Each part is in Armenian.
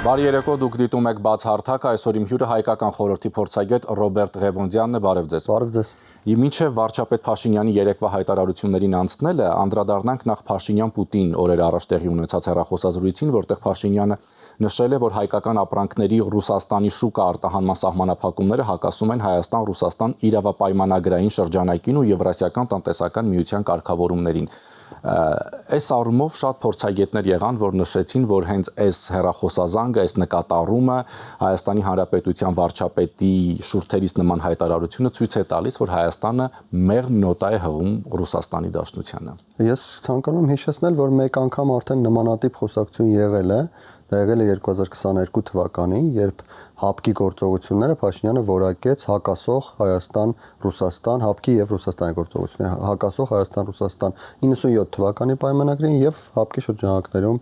Բարի երեկո, դուք դիտում եք բաց հարթակ, այսօր իմ հյուրը հայկական խորհրդի փորձագետ Ռոբերտ Ղևոնդյանն է, բարև ձեզ։ Բարև ձեզ։ Մինչև վարչապետ Փաշինյանի երեկվա հայտարարություններին անցնելը, անդրադառնանք նախ Փաշինյան-Պուտին օրեր առաջ տեղի ունեցած հեռախոսազրույցին, որտեղ Փաշինյանը նշել է, որ հայկական ապրանքների Ռուսաստանի շուկա արտահանման սահմանափակումները հակասում են Հայաստան-Ռուսաստան իրավապայմանագրային շրջանակին ու Եվրասիական տնտեսական միության կարգավորումներին։ Այս առումով շատ փորձագետներ եղան, որ նշեցին, որ հենց այս հեռախոսազանգը, այս նկատառումը Հայաստանի Հանրապետության վարչապետի շուրթերից նման հայտարարությունը ցույց է տալիս, որ Հայաստանը մեղմ նոտա է հղում Ռուսաստանի Դաշնությանը։ Ես ցանկանում եմ հիշեցնել, որ մեկ անգամ արդեն նմանատիպ խոսակցություն եղել է, դա եղել է 2022 թվականին, երբ ՀԱՊԿ-ի գործողությունները Փաշինյանը որակեց հակասող Հայաստան-Ռուսաստան, ՀԱՊԿ-ի եւ Ռուսաստանի գործողությունները, հակասող Հայաստան-Ռուսաստան 97 թվականի պայմանագրին եւ ՀԱՊԿ-ի շրջանակներում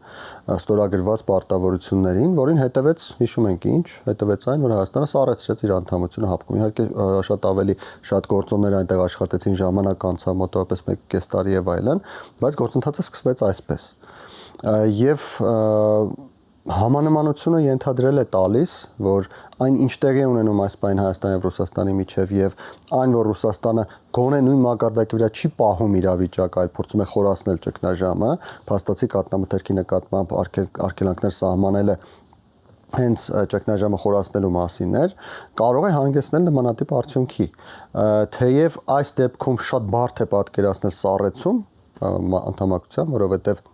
ստորագրված պարտավորություններին, որին հետևեց, հիշում ենք ինչ, հետևեց այն, որ Հայաստանը սառեցրեց իր անդամությունը ՀԱՊԿ-ում։ Իհարկե շատ ավելի շատ գործոններ այնտեղ աշխատեցին, ժամանակ անցավ մոտավորապես 1.5 տարի եւ այլն, բայց գործընթացը սկսվեց այսպես։ Եվ Համանմանությունը ենթադրել է տալիս, որ այն ինչ տեղի ունենում այս պայն Հայաստանի եւ Ռուսաստանի միջև եւ այն, որ Ռուսաստանը գոնե նույն մակարդակի վրա չի պահում իրավիճակը, այլ փորձում է խորացնել ճգնաժամը, փաստացի կատնամթերքի նկատմամբ արգելանքներ սահմանելը հենց ճգնաժամը խորացնելու մասին էր, կարող է հանգեցնել նմանատիպ արդյունքի։ Թեև այս դեպքում շատ բարդ է պատկերացնել սառեցում անդամակցության, որովհետեւ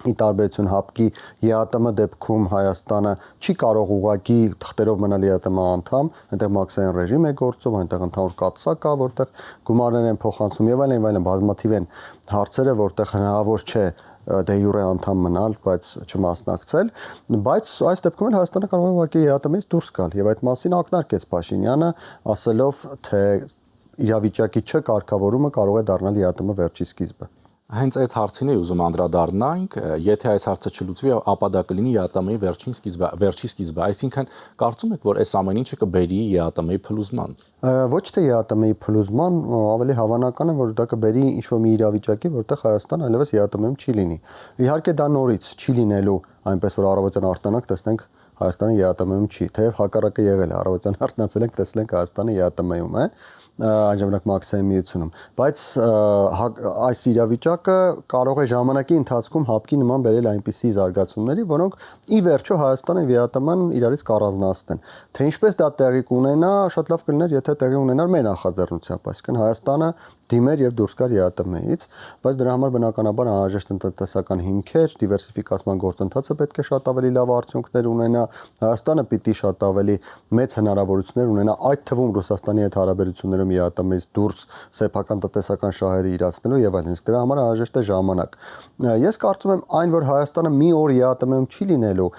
ի տարբերություն ՀԱՊԿ-ի ԵԱՏՄ դեպքում Հայաստանը չի կարող ուղղակի թղթերով մնալ ԵԱՏՄ անդամ, այնտեղ մաքսային ռեժիմ է գործում, այնտեղ ընդհանուր կաթսա կա, որտեղ գումարներ են փոխանցում եւ այլն, բազմաթիվ են հարցերը, որտեղ հնարավոր չէ դե յուրե անդամ մնալ, բայց չմասնակցել, բայց այս դեպքում էլ Հայաստանը կարող է ուղղակի ԵԱՏՄ-ից դուրս գալ եւ այդ մասին ակնարկեց Փաշինյանը, ասելով, թե իրավիճակի չկարգավորումը կարող է դառնալ ԵԱՏՄ վերջի սկիզբը։ Հենց այդ հարցին է ուզում անդրադառնանք, եթե այս հարցը չլուծվի, ապա դա կլինի ԵԱՏՄ-ի վերջի սկիզբը, այսինքն կարծում եք, որ այս ամեն ինչը կբերի ԵԱՏՄ-ի փլուզման։ Ոչ թե ԵԱՏՄ-ի փլուզման, ավելի հավանական է, որ դա կբերի ինչ-որ մի իրավիճակի, որտեղ Հայաստանը այլևս ԵԱՏՄ-ում չի լինի։ Իհարկե դա նորից չի լինելու այնպես, որ առավոտյան արտանանք տեսնենք Հայաստանը ԵԱՏՄ-ում չի, թեև հակառակը եղել է, առավոտյան արթնացել ենք, տեսնենք Հայաստանը ԵԱՏՄ-ում է, անժամանակ մաքսային միությունում, բայց այս իրավիճակը կարող է ժամանակի ընթացքում ՀԱՊԿ-ի նման բերել այնպիսի զարգացումների, որոնք ի վերջո Հայաստանը եւ ԵԱՏՄ-ն իրարից կառանձնացնեն։ Թե ինչպես դա տեղի կունենա, շատ լավ կլիներ, եթե տեղի ունենար մեր նախաձեռնությամբ, այսինքն Հայաստանը դիմեր եւ դուրս գար ԵԱՏՄ-ից, բայց դրա համար բնականաբար անհրաժեշտ տնտեսական հիմքեր, դիվերսիֆիկացման գործընթացը պետք է շատ ավելի լավ արդյունքներ ունենա, Հայաստանը պիտի շատ ավելի մեծ հնարավորություններ ունենա, այդ թվում Ռուսաստանի հետ հարաբերություններում ԵԱՏՄ-ից դուրս սեփական տնտեսական շահերը իրացնելու եւ այլն, դրա համար անհրաժեշտ է ժամանակ։ Ես կարծում եմ այն, որ Հայաստանը մի օր ԵԱՏՄ-ում չի լինելու,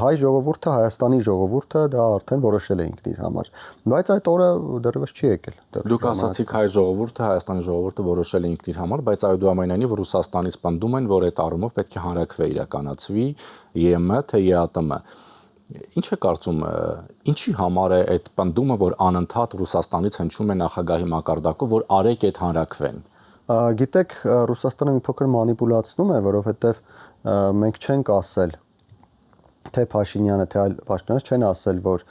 հայ ժողովուրդը, Հայաստանի ժողովուրդը դա արդեն որոշել է ինքն իր համար, բայց այդ օրը դեռևս չի եկել։ Դուք ասացիք հայ ժողովուրդը, Հայաստանի ժողովուրդը որոշել է ինքն իր համար, բայց այդուամենայնիվ Ռուսաստանից պնդում են, որ այդ առումով պետք է հանրաքվե իրականացվի ԵՄ թե ԵԱՏՄ։ Ինչ է կարծում, ինչի համար է այդ պնդումը, որ անընդհատ Ռուսաստանից հնչում է նախագահի մակարդակով, որ արեք այդ հանրաքվեն։ Գիտեք, Ռուսաստանը մի փոքր մանիպուլացնում է, որովհետև մենք չենք ասել, թե Փաշինյանը, թե այլ պաշտոնյաներ չեն ասել, որ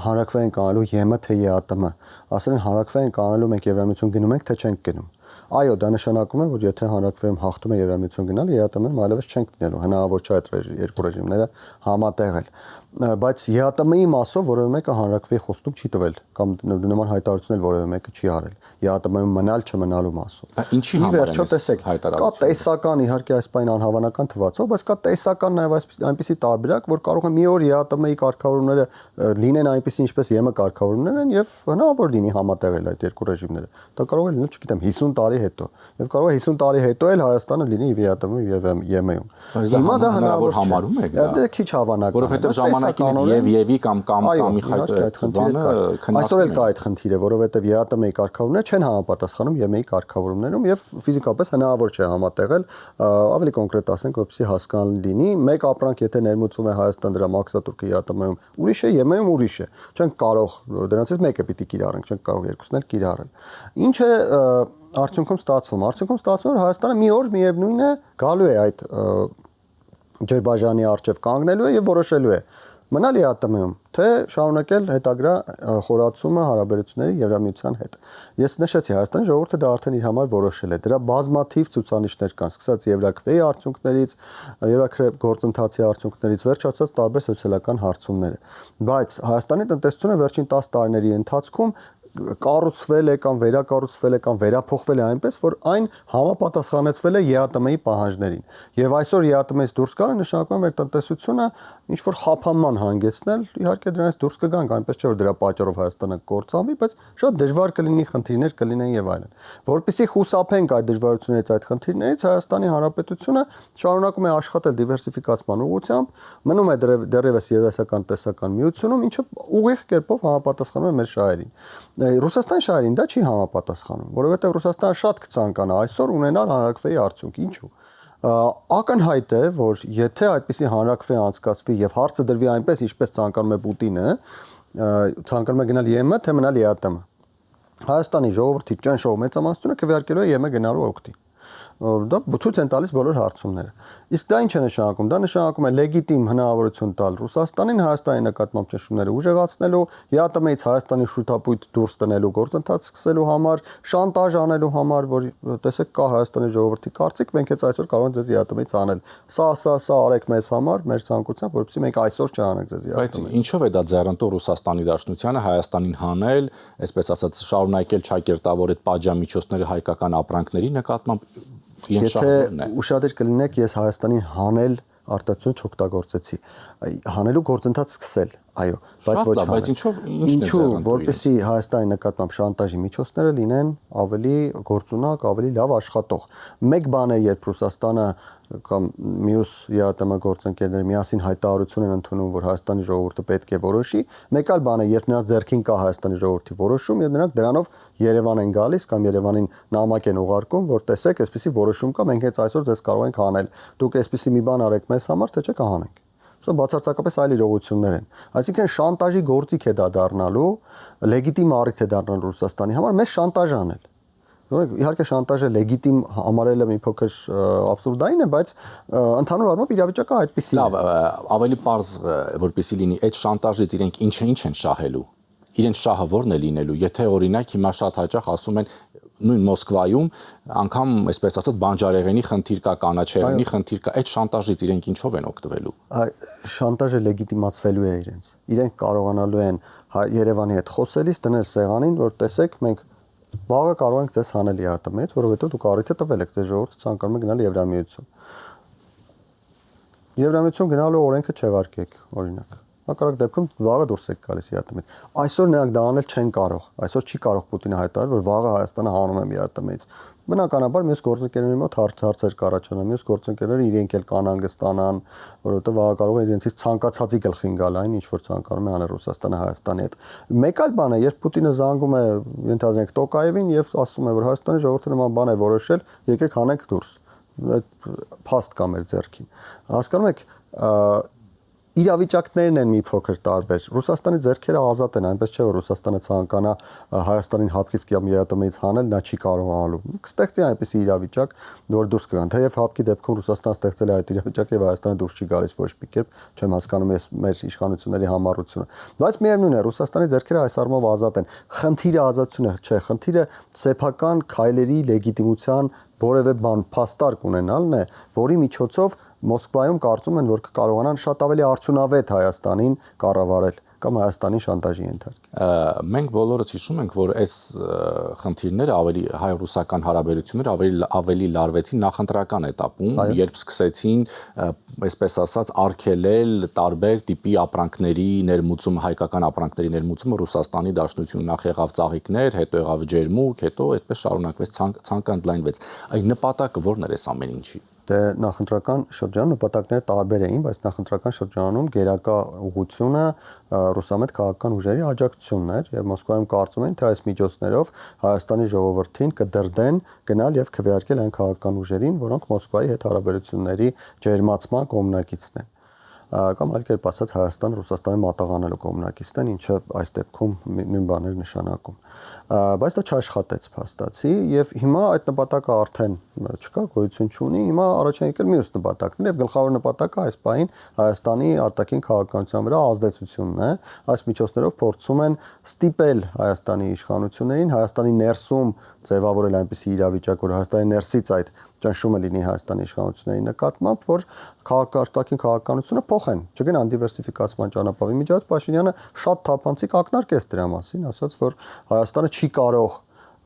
հանրաքվե ենք անելու ԵՄ թե ԵԱՏՄ, ասել են հանրաքվե ենք անելու մենք Եվրամիություն գնում ենք, թե չենք գնում։ Այո, դա նշանակում է, որ եթե հանրաքվեում հաղթում է Եվրամիություն գնալ, ԵԱՏՄ-ում այլևս չենք գնալու, հնարավոր չէ այդ երկու ռեժիմները համատեղել։ Բայց ԵԱՏՄ-ի մասով որևէ մեկը հանրաքվեի խոստում չի տվել կամ նման հայտարարություն էլ որևէ մեկը չի արել ԵԱՏՄ-ում մնալ չմնալու մասով։ Ինչի համար է տեսեք, կա տեսական իհարկե այս բան անհավանական թվացող, բայց կա տեսական նաև այնպիսի տարբերակ, որ կարող է մի օր ԵԱՏՄ-ի կարգավորումները լինեն այնպիսի ինչպես ԵՄ կարգավորումներն են եւ հնարավոր լինի համատեղել այդ երկու ռեժիմները։ Դա կարող է լինել, չգիտեմ, 50 տարի հետո։ Եվ կարող է 50 տարի հետո էլ Հայաստանը լինի ԵԱՏՄ-ում եւ ԵՄ-ում։ Հիմա դա հնարավոր համարում եք դա։ Դա քիչ հավանական։ Որովհետեւ ժամանակին եւ կամ Միխայել այսօր էլ կա այդ խնդիրը, որովհետեւ ԵԱՏՄ-ի կարգավորումները չեն համապատասխանում ԵՄ-ի կարգավորումներում եւ ֆիզիկապես հնարավոր չէ համատեղել, ավելի կոնկրետ ասենք, որպեսզի հասկանալի լինի, մեկ ապրանք եթե ներմուծվում է Հայաստան դրա մաքսատուրքը ԵԱՏՄ-ում ուրիշ է, ԵՄ-ում ուրիշ է։ Չենք կարող դրանցից մեկը պիտի կիրառենք, չենք կարող երկուսն էլ կիրառել։ Ինչ է արդյունքում ստացվում։ Արդյունքում ստացվում է, որ Հայաստանը մի օր միևնույն է գալու է այդ Ջերբաժանի արչև կանգնելու է եւ որոշելու է մնալ ԵԱՏՄ-ում, թե շարունակել հետագրա խորացումը հարաբերությունների Եվրամիության հետ։ Ես նշեցի, Հայաստանի ժողովուրդը դա արդեն իր համար որոշել է։ Դրա բազմաթիվ ցուցանիշներ կան, սկսած Եվրաքվեի արդյունքներից, Եվրաքվե գործընթացի արդյունքներից, վերջացած տարբեր սոցիալական հարցումները։ Բայց Հայաստանի տնտեսությունը վերջին 10 տարիների ընթացքում կառուցվել է կամ վերակառուցվել է կամ վերափոխվել է այնպես, որ այն համապատասխանեցվել է ԵԱՏՄ-ի պահանջներին։ Եվ այսօր ԵԱՏՄ-ից դուրս գալը նշանակում է մեր տնտեսությունը ինչ որ խափանման հանգեցնել, իհարկե դրանից դուրս կգանք, այնպես չէ որ դրա պատճառով Հայաստանը կորցանվի, բայց շատ դժվար կլինի, խնդիրներ կլինեն եւ այլն։ Որպեսզի խուսափենք այդ դժվարություններից, այդ խնդիրներից, Հայաստանի Հանրապետությունը շարունակում է աշխատել դիվերսիֆիկացման ուղղությամբ, մնում է դեռևս Եվրասիական տնտեսական միությունում, ինչը ուղիղ կերպով համապատասխանում է մեր շահերին։ Ռուսաստանի շահերին դա չի համապատասխանում, որովհետև Ռուսաստանը շատ կցանկանա այսօր ունենալ հանրաքվեի արդյունք, ինչու։ Ակնհայտ է, որ եթե այդպիսի հանրաքվե անցկացվի եւ հարցը դրվի այնպես, ինչպես ցանկանում է Պուտինը, ցանկանում է գնալ ԵՄ, թե մնալ ԵԱՏՄ, Հայաստանի ժողովրդի ճնշող մեծամասնությունը քվեարկելու է ԵՄ գնալու օգտին։ Դա ցույց են տալիս բոլոր հարցումները։ Իսկ դա ինչ է նշանակում։ Դա նշանակում է լեգիտիմ հնարավորություն տալ Ռուսաստանին Հայաստանի նկատմամբ ճնշումները ուժեղացնելու, ԵԱՏՄ-ից Հայաստանի շուտապույտ դուրս տնելու գործընթաց սկսելու համար, շանտաժ անելու համար, որ տեսեք կա Հայաստանի ժողովրդի կարծիք, մենք հենց այսօր կարող ենք ձեզ ԵԱՏՄ-ից անել։ Սա արեք մեզ համար, մեր ցանկությամբ, որովհետեւ մենք այսօր չանենք ձեզ ԵԱՏՄ-ից։ Բայց ինչով է դա ձեռնտու Ռուսաստանի Դաշնությանը Հայաստանին հանել, այսպես ասած, շարունակել չակերտավոր այդ պատժամիջոցները հայկական ապրանքների նկատմամբ։ Եթե ուշադիր կլինեք, ես Հայաստանին հանել արտադրություն չօգտագործեցի։ Հանելու գործընթաց սկսել, այո, բայց ոչ հանել։ Բայց ինչու, որպեսզի Հայաստանի նկատմամբ շանտաժի միջոցները լինեն ավելի գործունակ, ավելի լավ աշխատող։ Մեկ բան է, երբ Ռուսաստանը կամ մյուս ԵԱՏՄ գործընկերները միասին հայտարարություն են ընդունում, որ Հայաստանի ժողովուրդը պետք է որոշի, մեկ այլ բան է, երբ նրանց ձեռքին կա Հայաստանի ժողովրդի որոշում եւ նրանք դրանով Երևան են գալիս կամ Երևանին նամակ են ուղարկում, որ տեսեք, այսպեսի որոշում կա, մենք հենց այսօր ձեզ կարող ենք հանել։ Դուք այսպեսի մի բան արեք մեզ համար, թե չէ կհանենք։ Սա բացարձակապես այլ իրողություններ են։ Այսինքն շանտաժի գործիք է դա դառնալու, լեգիտիմ առիթ է դառնալու Ռուսաստանի համար մեզ շանտաժ անել։ Իհարկե շանտաժը լեգիտիմ համարելը մի փոքր աբսուրդային է, բայց ընդհանուր առմամբ իրավիճակը այդպեսին է։ Լավ, ավելի པարզ որպեսզի լինի, այդ շանտաժից իրենք ինչ են շահելու։ Իրենց շահը ո՞րն է լինելու, եթե օրինակ հիմա շատ հաճախ ասում են նույն Մոսկվայում անգամ այսպես ասած բանջարեղենի խնդիր կա, կանաչեղենի խնդիր կա, այդ շանտաժից իրենք ինչով են օգտվելու։ Շանտաժը լեգիտիմացվելու է իրենց։ Իրենք կարողանալու են Երևանի հետ խոսելիս դնել սեղանին, որ տեսեք, մենք վաղը կարող ենք ձեզ հանել ԵԱՏՄ-ից, որովհետև դուք առիթը տվել եք, ձեր ժողովուրդը ցանկանում է գնալ Եվրամիություն։ Եվրամիություն գնալու օրենքը չեղարկեք, օրինակ։ Հակառակ դեպքում վաղը դուրս եք գալիս ԵԱՏՄ-ից։ Այսօր նրանք դա անել չեն կարող։ Այսօր չի կարող Պուտինը հայտարարել, որ վաղը Հայաստանը հանում է ԵԱՏՄ-ից։ Բնականաբար մյուս գործընկերների մոտ հարցեր կառաջանան, մյուս գործընկերները իրենք էլ կանհանգստանան, որովհետև վաղը կարող է իրենցից ցանկացածի գլխին գալ այն, ինչ որ ցանկանում է անել Ռուսաստանը Հայաստանի հետ։ Մեկ այլ բան է, երբ Պուտինը զանգում է, ենթադրենք Տոկաևին եւ ասում է, որ Հայաստանի ժողովուրդը նման բան է որոշել, եկեք հանենք դուրս։ Այդ փաստ կա մեր ձեռքին։ Հասկանում եք, իրավիճակներն են մի փոքր տարբեր։ Ռուսաստանի ձեռքերը ազատ են, այնպես չէ որ Ռուսաստանը ցանկանա Հայաստանին հապկից կամ ԵԱՏՄ-ից հանել, նա չի կարողանալու։ Կստեղծի այնպիսի իրավիճակ, որ դուրս կգան։ Թեև հապկի դեպքում Ռուսաստանը ստեղծել է այդ իրավիճակը եւ Հայաստանը դուրս չի գալիս ոչ մի կերպ, չեմ հասկանում ես մեր իշխանությունների համառությունը։ Բայց միևնույն է, Ռուսաստանի ձեռքերը այս առումով ազատ են։ Խնդիրը ազատությունը չէ, խնդիրը սեփական քայլերի լեգիտիմության որևէ բան փաստարկ ունենալն է, որի միջոցով Մոսկվայում կարծում են, որ կկարողանան շատ ավելի արդյունավետ Հայաստանին կառավարել կամ Հայաստանին շանտաժի ենթարկել։ Մենք բոլորս հիշում ենք, որ այս խնդիրները ավելի հայ-ռուսական հարաբերությունները ավելի լարվեցին նախընտրական этаպում, երբ սկսեցին, այսպես ասած, արգելել տարբեր տիպի ապրանքների ներմուծումը, հայկական ապրանքների ներմուծումը Ռուսաստանի Դաշնությունում նախ եղավ ծաղիկներ, հետո եղավ ջերմուկ, հետո այդպես շարունակվեց, ցանկը ընդլայնվեց։ Այդ նպատակը ո՞րն էր այս ամեն ինչի։ Դե նախընտրական շրջանում նպատակները տարբեր էին, բայց նախընտրական շրջանում գերակա ուղղությունը ռուսամետ քաղաքական ուժերի աջակցությունն էր եւ Մոսկվայում կարծում են, թե այս միջոցներով Հայաստանի ժողովրդին կդրդեն գնալ եւ քվեարկել այն քաղաքական ուժերին, որոնք Մոսկվայի հետ հարաբերությունների ջերմացման կողմնակիցն են։ Կամ այլ կերպ ասած Հայաստան Ռուսաստանի մատաղանելու կողմնակիցն են, ինչը այս դեպքում նույն բաներ նշանակում։ բայց դա չաշխատեց փաստացի եւ հիմա այդ նպատակը արդեն չկա, գոյություն չունի, հիմա առաջին եկել մյուս նպատակներ եւ գլխավոր նպատակը այս պահին Հայաստանի արտաքին քաղաքականության վրա ազդեցությունն է, այս միջոցներով փորձում են ստիպել Հայաստանի իշխանություններին Հայաստանի ներսում ձևավորել այնպիսի իրավիճակ, որ Հայաստանի ներսից այդ ճնշումը լինի Հայաստանի իշխանությունների նկատմամբ, որ արտաքին քաղաքականությունը փոխեն, չգնան դիվերսիֆիկացման ճանապարհի միջոց Փաշինյանը շատ թափանցիկ ակնարկեց դրա մասին, ասաց, որ Հայաստանը չի կարող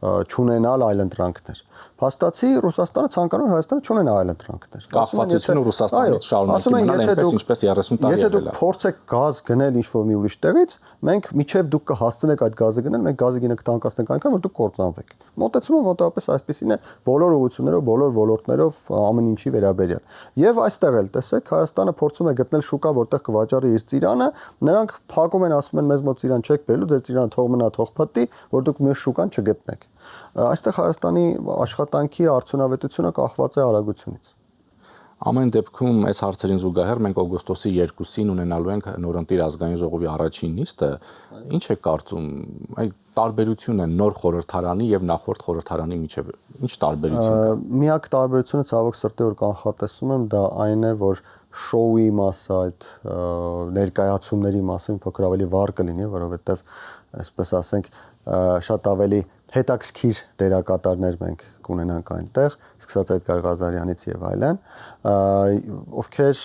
չունենալ այլընտրանքներ։ Փաստացի Ռուսաստանը ցանկանում է Հայաստանը չունենա այլընտրանքներ։ Կախվածությունը Ռուսաստանից շարունակի մնալ այնպես ինչպես 30 տարի եղել է։ Եթե դուք փորձեք գազ գնել ինչ-որ մի ուրիշ տեղից, մենք միջև դուք կհասցնեք այդ գազը գնել, մենք գազի գինը կտանկացնենք այնքան, որ դուք կործանվեք։ Մոտեցումը մոտավորապես այսպեսին է բոլոր ուղղություններով, բոլոր ոլորտներով ամեն ինչի վերաբերյալ։ Եվ այստեղ էլ տեսեք, Հայաստանը փորձում է գտնել շուկա, որտեղ կվաճառի իր ծիրանը, նրանք փակում են, ասում են մեզ մոտ ծիրան չեք բերելու, ձեր ծիրանը թող մնա, թող փտի, որ դուք մյուս շուկան չգտնեք։ Այստեղ Հայաստանի աշխատանքի արդյունավետությունը կախված է արագությունից։ Ամեն դեպքում այս հարցերին զուգահեռ մենք օգոստոսի 2-ին ունենալու ենք նորընտիր ազգային ժողովի առաջին նիստը։ Ինչ է կարծում, այդ տարբերությունը նոր խորհրդարանի եւ նախորդ խորհրդարանի միջեւ ինչ տարբերություն կա։ Միակ տարբերությունը ցավոք սրտի որ կանխատեսում եմ, դա այն է, որ շոուի մասը, այդ ներկայացումների մասը փոքր ավելի վառ կլինի, որովհետեւ այսպես ասենք շատ ավելի հետաքրքիր դերակատարներ մենք կունենանք այնտեղ, սկսած այդ Ղազարյանից եւ այլն, ովքեր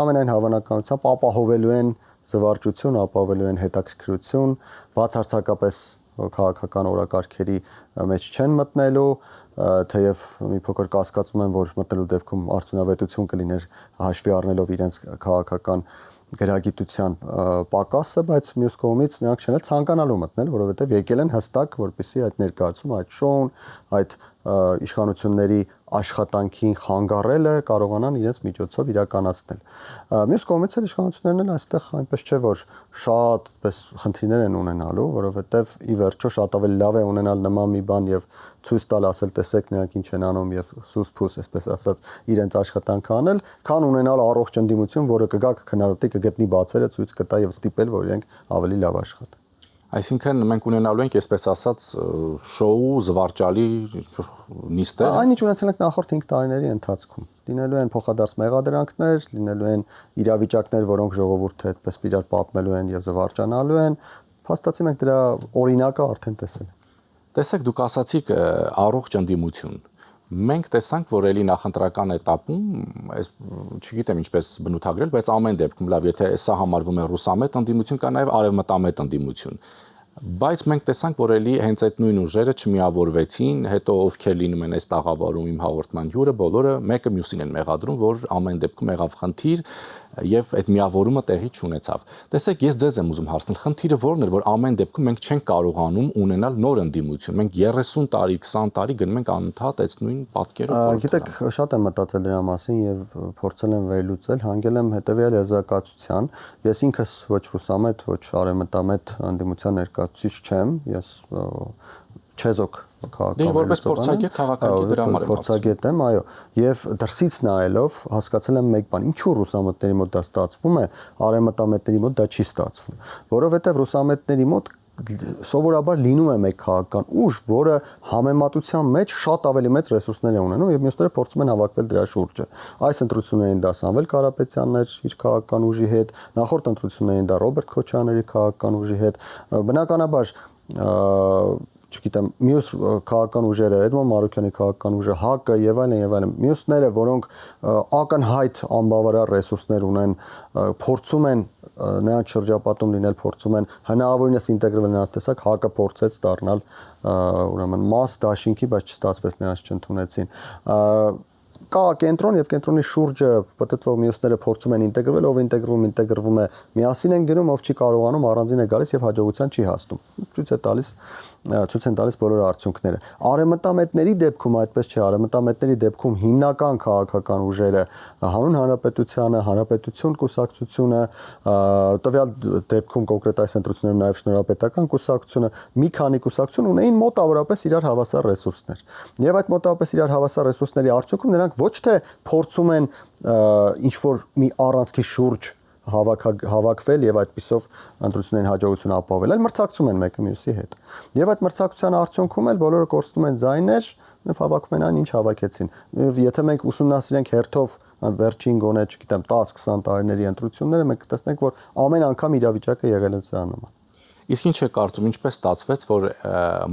ամենայն հավանականությամբ ապահովելու են զվարճություն, ապահովելու են հետաքրքրություն, բացարձակապես քաղաքական օրակարգերի մեջ չեն մտնելու, թեև մի փոքր կասկածում եմ, որ մտնելու դեպքում արդյունավետություն կլիներ հաշվի առնելով իրենց քաղաքական գրագիտության պակասը, բայց մյուս կողմից նրանք չեն ցանկանալու մտնել, որովհետև եկել են հստակ, որպեսզի այդ ներկայացումը, այդ շոուն, այդ իշխանությունների աշխատանքին խանգարելը կարողանան իրենց միջոցով իրականացնել։ Մյուս կողմից էլ իշխանություններն են այստեղ այնպես չէ, որ շատ պես խնդիրներ են ունենալու, որովհետև ի վերջո շատ ավելի լավ է ունենալ նման մի բան եւ ցույց տալ, ասել տեսեք նրանք ինչ են անում եւ սուս-փուս, այսպես ասած, իրենց աշխատանքը անել, քան ունենալ առողջ ընդդիմություն, որը կգա կքննադատի, կգտնի բացերը, ցույց կտա եւ ստիպել, որ իրենք ավելի լավ աշխատեն։ Այսինքն մենք ունենալու ենք, այսպես ասած, շոու, զվարճալի նիստեր։ Այնինչ ունեցել ենք նախորդ 5 տարիների ընթացքում։ Լինելու են փոխադարձ մեղադրանքներ, լինելու են իրավիճակներ, որոնք ժողովուրդը այդպես իրար պատմելու են եւ զվարճանալու են։ Փաստացի մենք դրա օրինակը արդեն տեսել ենք։ Տեսեք, դուք ասացիք առողջ ընդդիմություն։ Մենք տեսանք, որ էլի նախընտրական этаպում, այս չգիտեմ ինչպես բնութագրել, բայց ամեն դեպքում լավ, եթե սա համարվում է ռուսամետ ընդդիմություն, կա նաև արևմտամետ ընդդիմություն։ Բայց մենք տեսանք, որ էլի հենց այդ նույն ուժերը չմիավորվեցին, հետո ովքեր լինում են այս տաղավարում իմ հաղորդման հյուրը, բոլորը մեկը մյուսին են մեղադրում, որ ամեն դեպքում եղավ խնդիր եւ այդ միավորումը տեղի չունեցավ։ Տեսեք, ես ձեզ եմ ուզում հարցնել, խնդիրը ո՞րն է, որ ամեն դեպքում մենք չենք կարողանում ունենալ նոր ընդդիմություն։ Մենք 30 տարի, 20 տարի գնում ենք անընդհատ այս նույն պատկերով։ Գիտեք, շատ եմ մտածել դրա մասին եւ փորձել եմ վերլուծել, հանգել եմ հետեւյալ եզրակացության։ Ես ինքս ոչ ռուսամետ, ոչ արևմտամետ ընդդիմության ներկայացուցիչ չեմ, ես չեզոք քաղաքական որպես փորձագետ քաղաքագետ դրա համար եմ փորձագետ եմ, այո, եւ դրսից նայելով հասկացել եմ մեկ բան, ինչու ռուսամետների մոտ դա ստացվում է, արևմտամետների մոտ դա չի ստացվում, որովհետեւ ռուսամետների մոտ սովորաբար լինում է մեկ քաղաքական ուժ, որը համեմատության մեջ շատ ավելի մեծ ռեսուրսներ է ունենում եւ մյուսները փորձում են հավաքվել դրա շուրջը։ Այս ընտրություններին դա Սամվել Կարապետյանն էր իր քաղաքական ուժի հետ, նախորդ ընտրություններին դա Ռոբերտ Քոչարյանի քաղաքական ուժի հետ, բնականաբար չգիտեմ, մյուս քաղաքական ուժերը, Էդմոն Մարուկյանի քաղաքական ուժը, ՀԱԿ-ը եւ այլն, մյուսները, որոնք ակնհայտ անբավարար ռեսուրսներ ունեն, փորձում են նրանց շրջապատում լինել, փորձում են հնարավորինս ինտեգրվել նրանց տեսակ, ՀԱԿ-ը փորձեց դառնալ ուրեմն մաս դաշինքի, բայց չստացվեց, նրանց չընդունեցին։ Կա կենտրոն եւ կենտրոնի շուրջը պատտվող մյուսները փորձում են ինտեգրվել, ով ինտեգրվում է, միասին են գնում, ով չի կարողանում, առանձին է գալիս եւ հաջողության չի հասնում։ Ցույց են տալիս բոլոր արդյունքները։ Արևմտամետների դեպքում այդպես չէ, արևմտամետների դեպքում հիմնական քաղաքական ուժերը հանուն հանրապետությանը, հանրապետություն կուսակցությունը, տվյալ դեպքում կոնկրետ այս ընտրություններում նաեւ շնորհապետական կուսակցությունը, մի քանի կուսակցություն ունեին մոտավորապես իրար հավասար ռեսուրսներ։ Եվ այդ մոտավորապես իրար հավասար ռեսուրսների արդյունքում նրանք ոչ թե փորձում են ինչ որ մի առանցքի շուրջ հավաքվել եւ այդպիսով ընտրությունների հաջողությունը ապահովել։ Այլ մրցակցում են մեկը մյուսի հետ։ Եւ այդ մրցակցության արդյունքում էլ բոլորը կորցնում են ձայներ, եւ հավաքում են այն, ինչ հավաքեցին։ Եթե մենք ուսումնասիրենք հերթով վերջին գոնե, չգիտեմ, 10-20 տարիների ընտրությունները, մենք կտեսնենք, որ ամեն անգամ իրավիճակը եղել է սրա նման։ Իսկ ինչ է կարծում, ինչպես ստացվեց, որ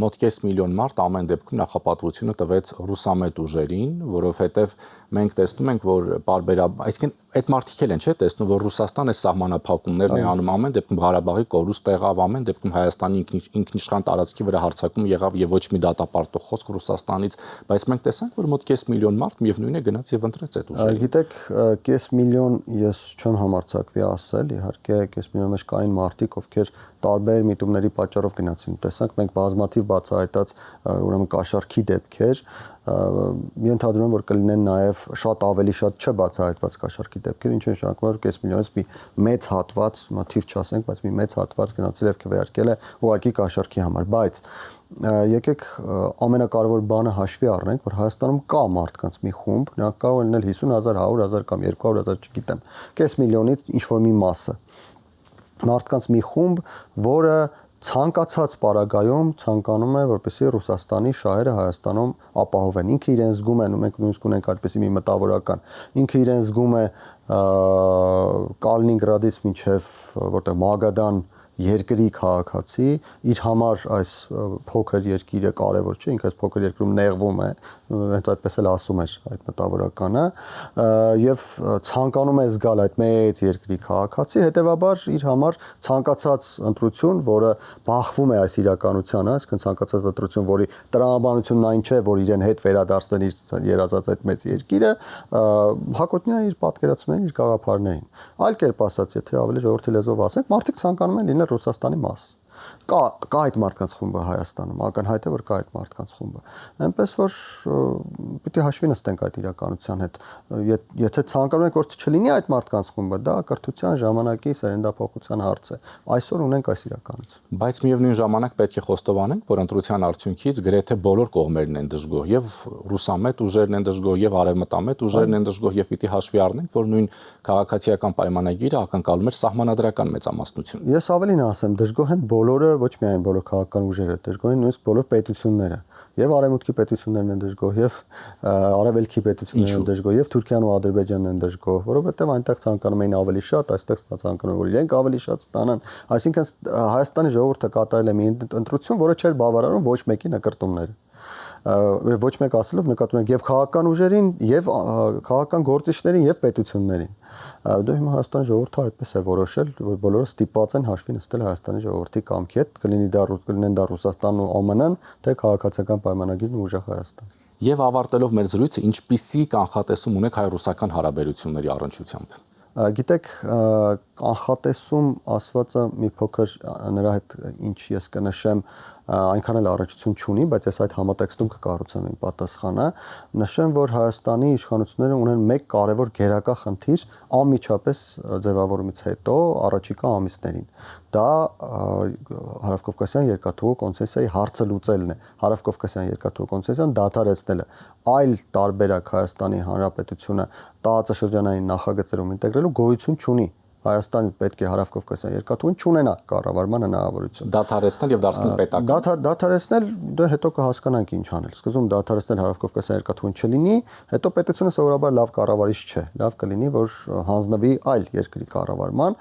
մոտ 500,000 մարդ ամեն դեպքում նախապատվությունը տվեց ռուսամետ ուժերին, որովհետև մենք տեսնում ենք, որ բարբերաբար, այսինքն այդ մարդիկ էլ են, չէ՞, տեսնում, որ Ռուսաստանը սահմանափակումներն է անում ամեն դեպքում Ղարաբաղի կորուստ եղավ, ամեն դեպքում Հայաստանի ինքնիշխան տարածքի վրա հարձակում եղավ եւ ոչ մի դատապարտող խոսք Ռուսաստանից, բայց մենք տեսանք, որ մոտ 500,000 մարդ միևնույն է գնաց եւ ընտրեց այդ ուժերը։ Գիտեք, 500,000 ես չեմ համարձակվի ասել, իհարկե 500,000 մեջ կային մարդիկ, ովքեր տարբեր միտումների պատճառով գնացին։ Տեսանք մենք բազմաթիվ բացահայտած ուրեմն կաշառքի դեպքեր, ենթադրում եմ, որ կլինեն նաև շատ ավելի շատ չբացահայտված կաշառքի դեպքեր, ինչը նշանակում է, որ 500,000-ից մի մեծ հատված, թիվ չասենք, բայց մի մեծ հատված գնացել եւ քվեարկել է ուղղակի կաշառքի համար, բայց եկեք ամենակարևոր բանը հաշվի առնենք, որ Հայաստանում կա մարդկանց մի խումբ, նրանք կարող են լինել 50,000, 100,000 կամ 200,000, չգիտեմ, 500,000-ից ինչ-որ մի մասը մարդկանց մի խումբ, որը ցանկացած պարագայում ցանկանում է, որպեսզի Ռուսաստանի շահերը Հայաստանում ապահովեն։ Ինքը իրեն զգում է, մենք նույնիսկ ունենք այդպիսի մի մտավորական, ինքը իրեն զգում է Կալինինգրադից մինչև որտեղ Մագադան երկրի քաղաքացի, իր համար այս փոքր երկիրը կարևոր չէ, ինքը այս փոքր երկրում նեղվում է, հենց այդպես էլ ասում էր այդ մտավորականը, եւ ցանկանում է զգալ այդ մեծ երկրի քաղաքացի, հետեւաբար իր համար ցանկացած ընտրություն, որը բախվում է այս իրականությանը, այսինքն ցանկացած ընտրություն, որի տրամաբանությունն այն չէ, որ իրեն հետ վերադարձնել իր երազած այդ մեծ երկիրը, հակոտնյա իր պատկերացումներին, իր գաղափարներին։ Այլ կերպ ասած, եթե ավելի ժողովրդի լեզվով ասենք, մարդիկ ցանկանում են լինել Ռուսաստանի մաս։ Կա այդ մարդկանց խումբը Հայաստանում, ակնհայտ է, որ կա այդ մարդկանց խումբը։ Այնպես որ պիտի հաշվի նստենք այդ իրականության հետ։ Եթե ցանկանում ենք, որ չլինի այդ մարդկանց խումբը, դա կրթության, ժամանակի, սերնդափոխության հարց է։ Այսօր ունենք այս իրականություն։ Բայց միևնույն ժամանակ պետք է խոստովանենք, որ ընտրության արդյունքից գրեթե բոլոր կողմերն են դժգոհ, եւ ռուսամետ ուժերն են դժգոհ, եւ արևմտամետ ուժերն են դժգոհ, եւ պիտի հաշվի առնենք, որ նույն քաղաքացիական պայմանագիրը ակնկալում էր սահմանադրական մեծամասնություն։ Ես ավելին ասեմ, դժգոհ են բոլորը, ոչ միայն բոլոր քաղաքական ուժերը, դժգոհ են նույնիսկ բոլոր պետությունները։ Եվ արևմուտքի պետություններն են դժգոհ, եւ արևելքի պետություններն են դժգոհ, եւ Թուրքիան ու Ադրբեջանն են դժգոհ, որովհետեւ այնտեղ ցանկանում էին ավելի շատ, այստեղ ցանկանում են, որ իրենք ավելի շատ ստանան։ Այսինքն Հայաստանի ժողովուրդը կատարել է մի ընտրություն, որը չէր բավարարում ոչ մեկի նկարտումները։ Ոչ մեկ ասելով նկատում ենք եւ քաղաքական ուժերին, եւ քաղաքական գործիչներին, եւ պետություններին։ Դու հիմա Հայաստանի ժողովուրդը այդպես է որոշել, որ բոլորը ստիպված են հաշվի նստել Հայաստանի ժողովրդի կամքի հետ, կլինեն դա Ռուսաստանն ու ԱՄՆ-ն, թե քաղաքացիական պայմանագիրն ու ուժեղ Հայաստան։ Եվ ավարտելով մեր զրույցը, ինչպիսի կանխատեսում ունեք հայ-ռուսական հարաբերությունների առնչությամբ։ Գիտեք, կանխատեսում ասվածը մի փոքր նրա հետ ինչ ես կնշեմ, այնքան էլ առնչություն չունի, բայց ես այդ համատեքստում կկառուցեմ իմ պատասխանը, նշեմ, որ Հայաստանի իշխանությունները ունեն մեկ կարևոր գերակա խնդիր անմիջապես ձևավորումից հետո առաջիկա ամիսներին։ Դա Հարավկովկասյան երկաթուղու կոնցեսիայի հարցը լուծելն է, Հարավկովկասյան երկաթուղու կոնցեսիան դադարեցնելը, այլ տարբերակ Հայաստանի Հանրապետությունը տարածաշրջանային նախագծերում ինտեգրելու գոյություն չունի։ Հայաստանը պետք է Հարավկովկասյան երկաթուղին չունենա կառավարման հնարավորություն։ Դադարեցնել եւ դարձնել պետական։ Դադարեցնել, դե հետո կհասկանանք ինչ անել։ Սկզբում դադարեցնել Հարավկովկասյան երկաթուղին չլինի, հետո պետությունը սովորաբար լավ կառավարիչ չէ։ Լավ կլինի, որ հանձնվի այլ երկրի կառավարման,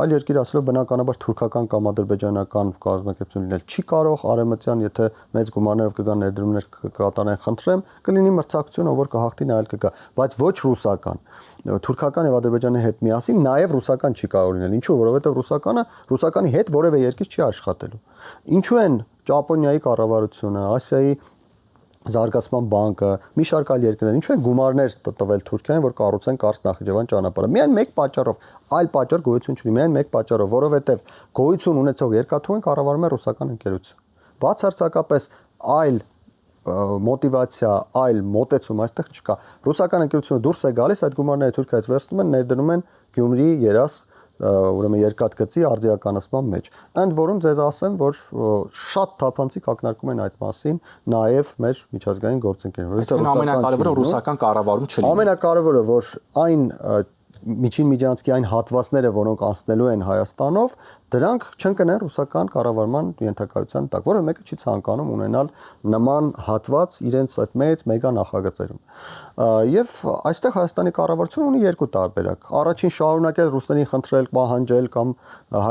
այլ երկիր ասելով բնականաբար թուրքական կամ ադրբեջանական կազմակերպություն լինել չի կարող, արևմտյան, եթե մեծ գումարներով կգան ներդրումներ կկատարեն, խնդրեմ, կլինի մրցակցություն, ով որ կհաղթի նա էլ կգա, բայց ոչ ռուսական։ Թուրքական եւ Ադրբեջանի հետ միասին նաեւ ռուսական չի կարող լինել։ Ինչու՞, որովհետեւ ռուսականի հետ որևէ երկիր չի աշխատելու։ Ինչու են Ճապոնիայի կառավարությունը, Ասիայի զարգացման բանկը, մի շարք այլ երկրներ, ինչու են գումարներ տվել Թուրքիային, որ կառուցեն Կարս-Նախիջևան ճանապարհը։ Միայն մեկ պատճառով, այլ պատճառ գոյություն չունի, միայն մեկ պատճառով, որովհետեւ գոյություն ունեցող երկաթուղին կառավարում է ռուսական ընկերություն։ Բացարձակապես այլ մոտիվացիա, այլ մոտեցում այստեղ չկա։ Ռուսական ընկերությունը դուրս է գալիս, այդ գումարները Թուրքիայից վերցնում են, ներդնում են Գյումրի, Երաս, ուրեմն երկաթգծի արձիականացման մեջ։ Ընդ որում ձեզ ասեմ, որ շատ թափանցիկ ակնարկում են այդ մասին նաև մեր միջազգային գործընկերները։ Այսինքն ամենակարևորը ռուսական կառավարում չլինի։ Ամենակարևորը, որ այն միջին միջանցքի այն հատվածները, որոնք անցնելու են Հայաստանով, դրանք չընկնեն ռուսական կառավարման ենթակայության տակ, որը մեկը չի ցանկանում ունենալ նման հատված իրենց այդ մեծ մեգա նախագծերում։ Եվ այստեղ Հայաստանի կառավարությունը ունի երկու տարբերակ։ Առաջին շարունակել ռուսներին խնդրել, պահանջել կամ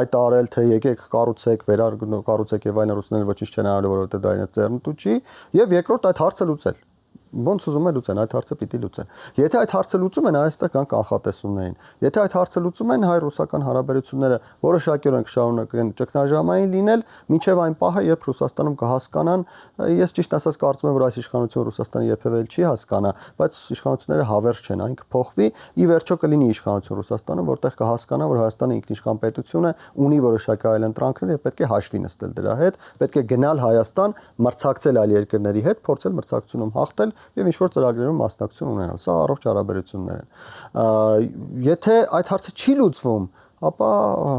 հայտարարել, թե եկեք կառուցեք, կառուցեք եւ այլն, ռուսները ոչինչ չեն արել, որովհետեւ դա իրենց ձեռնտու չի, եւ երկրորդ այդ հարցը լուծել։ Ոնց ուզում են լուծեն, այդ հարցը պիտի լուծեն։ Եթե այդ հարցը լուծում են, այստեղ կան կանխատեսումներին։ Եթե այդ հարցը լուծում են, հայ-ռուսական հարաբերությունները որոշակյորեն կշարունակեն ճգնաժամային լինել, մինչև այն պահը, երբ Ռուսաստանում կհասկանան, ես ճիշտ ասած կարծում եմ, որ այս իշխանությունը Ռուսաստանը երբևէ չի հասկանա, բայց իշխանությունները հավերժ չեն, այն կփոխվի, ի վերջո կլինի իշխանություն Ռուսաստանում, որտեղ կհասկանա, որ Հայաստանը ինքնիշխան պետություն է, ունի որոշակի այլ ընտրանքներ եւ պետք է հաշվի նստել դրա հետ, պետք է գնալ Հայաստան, մրցակցել այլ երկրների հետ, փորձել մրցակցությունում հաղթել եւ ինչ-որ ծրագրերում մասնակցություն ունենալ։ Սա առողջ հարաբերություններ են։ Եթե այդ հարցը չի լուծվում, ապա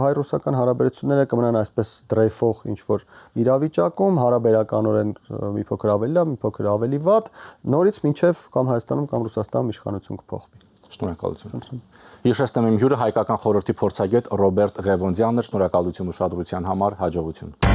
հայ-ռուսական հարաբերությունները կմնան այսպես դրեյֆող ինչ-որ իրավիճակում, հարաբերականորեն մի փոքր ավելի լավ, մի փոքր ավելի վատ, նորից մինչև կամ Հայաստանում կամ Ռուսաստանում իշխանություն կփոխվի։ Շնորհակալություն։ Հիշեցնեմ իմ հյուրը հայկական խորհրդի փորձագետ Ռոբերտ Ղևոնդյանն էր։ Շնորհակալություն ուշադրության համար, հաջողություն։